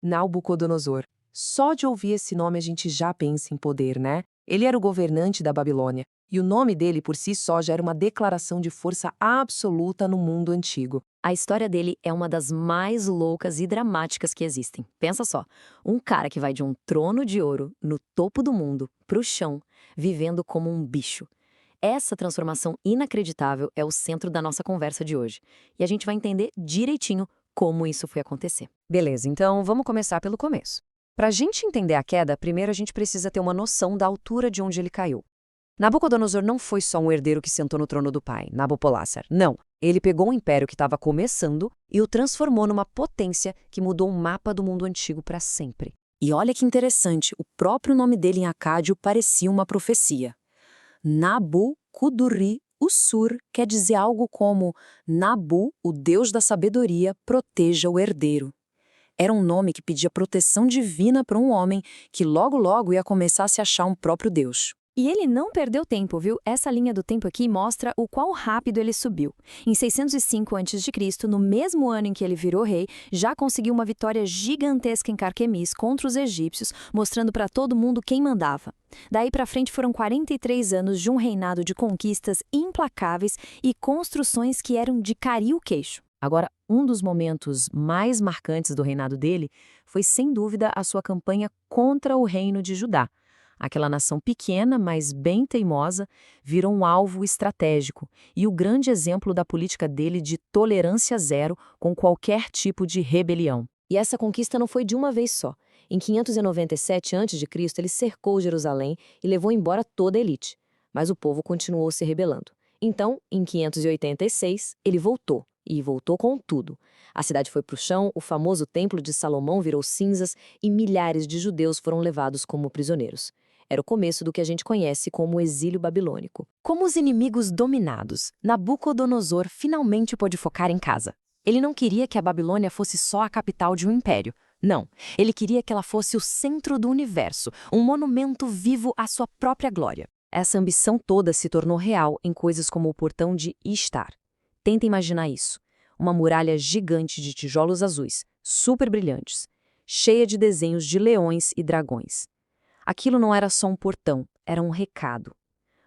Nabucodonosor. Só de ouvir esse nome a gente já pensa em poder, né? Ele era o governante da Babilônia, e o nome dele por si só já era uma declaração de força absoluta no mundo antigo. A história dele é uma das mais loucas e dramáticas que existem. Pensa só, um cara que vai de um trono de ouro, no topo do mundo, pro chão, vivendo como um bicho. Essa transformação inacreditável é o centro da nossa conversa de hoje. E a gente vai entender direitinho como isso foi acontecer. Beleza, então vamos começar pelo começo. Para a gente entender a queda, primeiro a gente precisa ter uma noção da altura de onde ele caiu. Nabucodonosor não foi só um herdeiro que sentou no trono do pai, Nabopolassar. Não. Ele pegou um império que estava começando e o transformou numa potência que mudou o mapa do mundo antigo para sempre. E olha que interessante, o próprio nome dele em acádio parecia uma profecia. Nabu-Kudurri-Ussur quer dizer algo como Nabu, o deus da sabedoria, proteja o herdeiro. Era um nome que pedia proteção divina para um homem que logo ia começar a se achar um próprio deus. E ele não perdeu tempo, viu? Essa linha do tempo aqui mostra o quão rápido ele subiu. Em 605 a.C., no mesmo ano em que ele virou rei, já conseguiu uma vitória gigantesca em Carquemis contra os egípcios, mostrando para todo mundo quem mandava. Daí para frente foram 43 anos de um reinado de conquistas implacáveis e construções que eram de cair o queixo. Agora, um dos momentos mais marcantes do reinado dele foi, sem dúvida, a sua campanha contra o reino de Judá. Aquela nação pequena, mas bem teimosa, virou um alvo estratégico e o grande exemplo da política dele de tolerância zero com qualquer tipo de rebelião. E essa conquista não foi de uma vez só. Em 597 a.C., ele cercou Jerusalém e levou embora toda a elite. Mas o povo continuou se rebelando. Então, em 586, ele voltou. E voltou com tudo. A cidade foi para o chão, o famoso Templo de Salomão virou cinzas e milhares de judeus foram levados como prisioneiros. Era o começo do que a gente conhece como o exílio babilônico. Como os inimigos dominados, Nabucodonosor finalmente pôde focar em casa. Ele não queria que a Babilônia fosse só a capital de um império. Não, ele queria que ela fosse o centro do universo, um monumento vivo à sua própria glória. Essa ambição toda se tornou real em coisas como o portão de Ishtar. Tenta imaginar isso. Uma muralha gigante de tijolos azuis, super brilhantes, cheia de desenhos de leões e dragões. Aquilo não era só um portão, era um recado.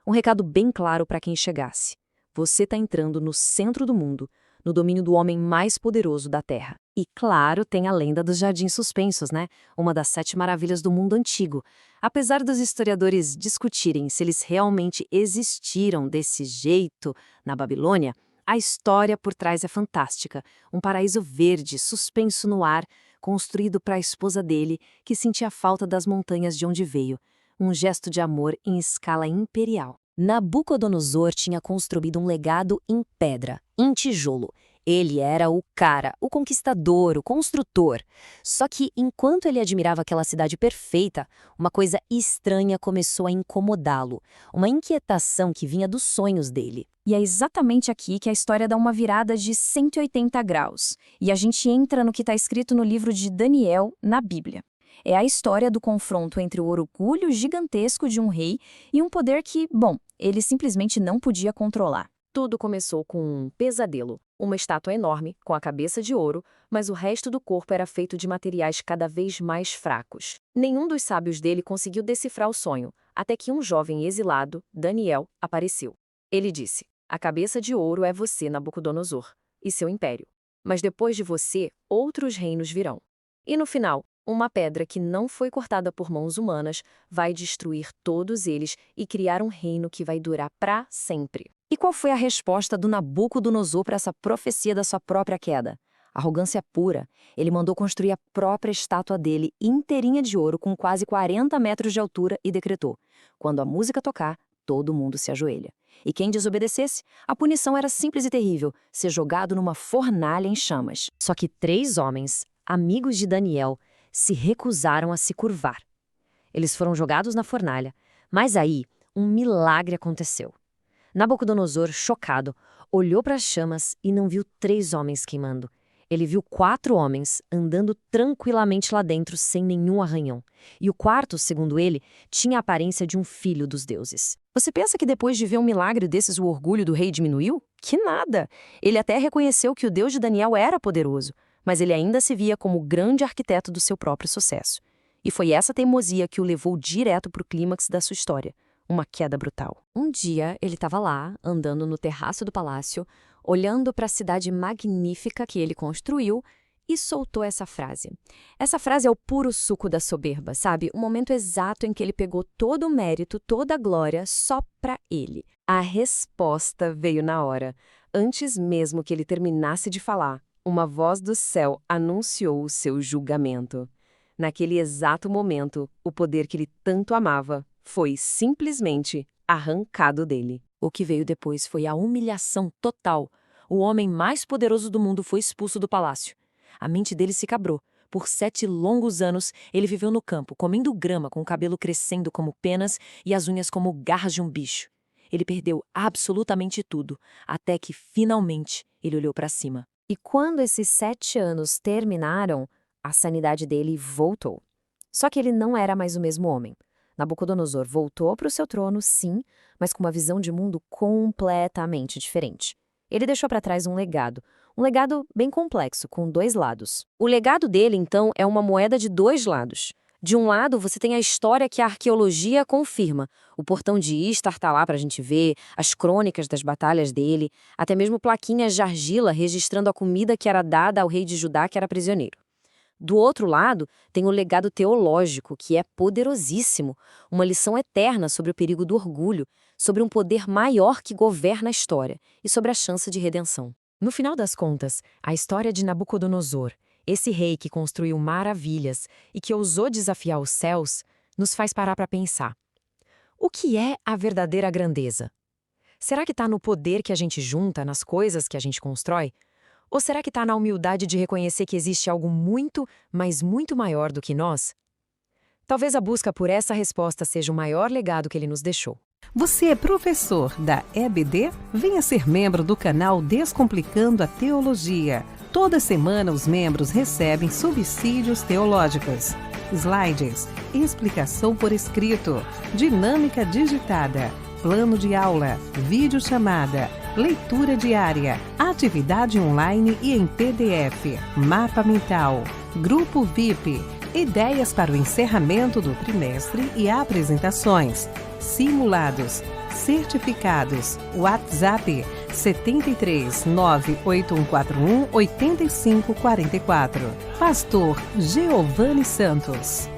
Um recado bem claro para quem chegasse. Você está entrando no centro do mundo, no domínio do homem mais poderoso da Terra. E claro, tem a lenda dos Jardins Suspensos, né? Uma das 7 maravilhas do mundo antigo. Apesar dos historiadores discutirem se eles realmente existiram desse jeito na Babilônia, a história por trás é fantástica. Um paraíso verde, suspenso no ar, construído para a esposa dele, que sentia falta das montanhas de onde veio. Um gesto de amor em escala imperial. Nabucodonosor tinha construído um legado em pedra, em tijolo. Ele era o cara, o conquistador, o construtor. Só que, enquanto ele admirava aquela cidade perfeita, uma coisa estranha começou a incomodá-lo. Uma inquietação que vinha dos sonhos dele. E é exatamente aqui que a história dá uma virada de 180 graus. E a gente entra no que está escrito no livro de Daniel, na Bíblia. É a história do confronto entre o orgulho gigantesco de um rei e um poder que, bom, ele simplesmente não podia controlar. Tudo começou com um pesadelo. Uma estátua enorme, com a cabeça de ouro, mas o resto do corpo era feito de materiais cada vez mais fracos. Nenhum dos sábios dele conseguiu decifrar o sonho, até que um jovem exilado, Daniel, apareceu. Ele disse: "A cabeça de ouro é você, Nabucodonosor, e seu império. Mas depois de você, outros reinos virão. E no final, uma pedra que não foi cortada por mãos humanas vai destruir todos eles e criar um reino que vai durar para sempre." E qual foi a resposta do Nabucodonosor para essa profecia da sua própria queda? Arrogância pura. Ele mandou construir a própria estátua dele, inteirinha de ouro, com quase 40 metros de altura, e decretou: quando a música tocar, todo mundo se ajoelha. E quem desobedecesse, a punição era simples e terrível: ser jogado numa fornalha em chamas. Só que 3 homens, amigos de Daniel, se recusaram a se curvar. Eles foram jogados na fornalha, mas aí um milagre aconteceu. Nabucodonosor, chocado, olhou para as chamas e não viu 3 homens queimando. Ele viu 4 homens andando tranquilamente lá dentro sem nenhum arranhão. E o quarto, segundo ele, tinha a aparência de um filho dos deuses. Você pensa que depois de ver um milagre desses o orgulho do rei diminuiu? Que nada! Ele até reconheceu que o Deus de Daniel era poderoso. mas ele ainda se via como o grande arquiteto do seu próprio sucesso. E foi essa teimosia que o levou direto para o clímax da sua história, uma queda brutal. Um dia, ele estava lá, andando no terraço do palácio, olhando para a cidade magnífica que ele construiu, e soltou essa frase. Essa frase é o puro suco da soberba, sabe? O momento exato em que ele pegou todo o mérito, toda a glória, só para ele. A resposta veio na hora. Antes mesmo que ele terminasse de falar, uma voz do céu anunciou o seu julgamento. Naquele exato momento, o poder que ele tanto amava foi simplesmente arrancado dele. O que veio depois foi a humilhação total. O homem mais poderoso do mundo foi expulso do palácio. A mente dele se quebrou. Por 7 longos anos, ele viveu no campo, comendo grama com o cabelo crescendo como penas e as unhas como garras de um bicho. Ele perdeu absolutamente tudo, até que, finalmente, ele olhou para cima. E quando esses 7 anos terminaram, a sanidade dele voltou. Só que ele não era mais o mesmo homem. Nabucodonosor voltou para o seu trono, sim, mas com uma visão de mundo completamente diferente. Ele deixou para trás um legado bem complexo, com 2 lados. O legado dele, então, é uma moeda de 2 lados. De um lado, você tem a história que a arqueologia confirma. O portão de Istar está lá para a gente ver, as crônicas das batalhas dele, até mesmo plaquinhas de argila registrando a comida que era dada ao rei de Judá que era prisioneiro. Do outro lado, tem o legado teológico, que é poderosíssimo, uma lição eterna sobre o perigo do orgulho, sobre um poder maior que governa a história e sobre a chance de redenção. No final das contas, a história de Nabucodonosor, esse rei que construiu maravilhas e que ousou desafiar os céus, nos faz parar para pensar. O que é a verdadeira grandeza? Será que está no poder que a gente junta, nas coisas que a gente constrói? Ou será que está na humildade de reconhecer que existe algo muito, mas muito maior do que nós? Talvez a busca por essa resposta seja o maior legado que ele nos deixou. Você é professor da EBD? Venha ser membro do canal Descomplicando a Teologia. Toda semana os membros recebem subsídios teológicos, slides, explicação por escrito, dinâmica digitada, plano de aula, videochamada, leitura diária, atividade online e em PDF, mapa mental, grupo VIP, ideias para o encerramento do trimestre e apresentações, simulados, certificados, WhatsApp 73 98141 8544. Pastor Giovanni Santos.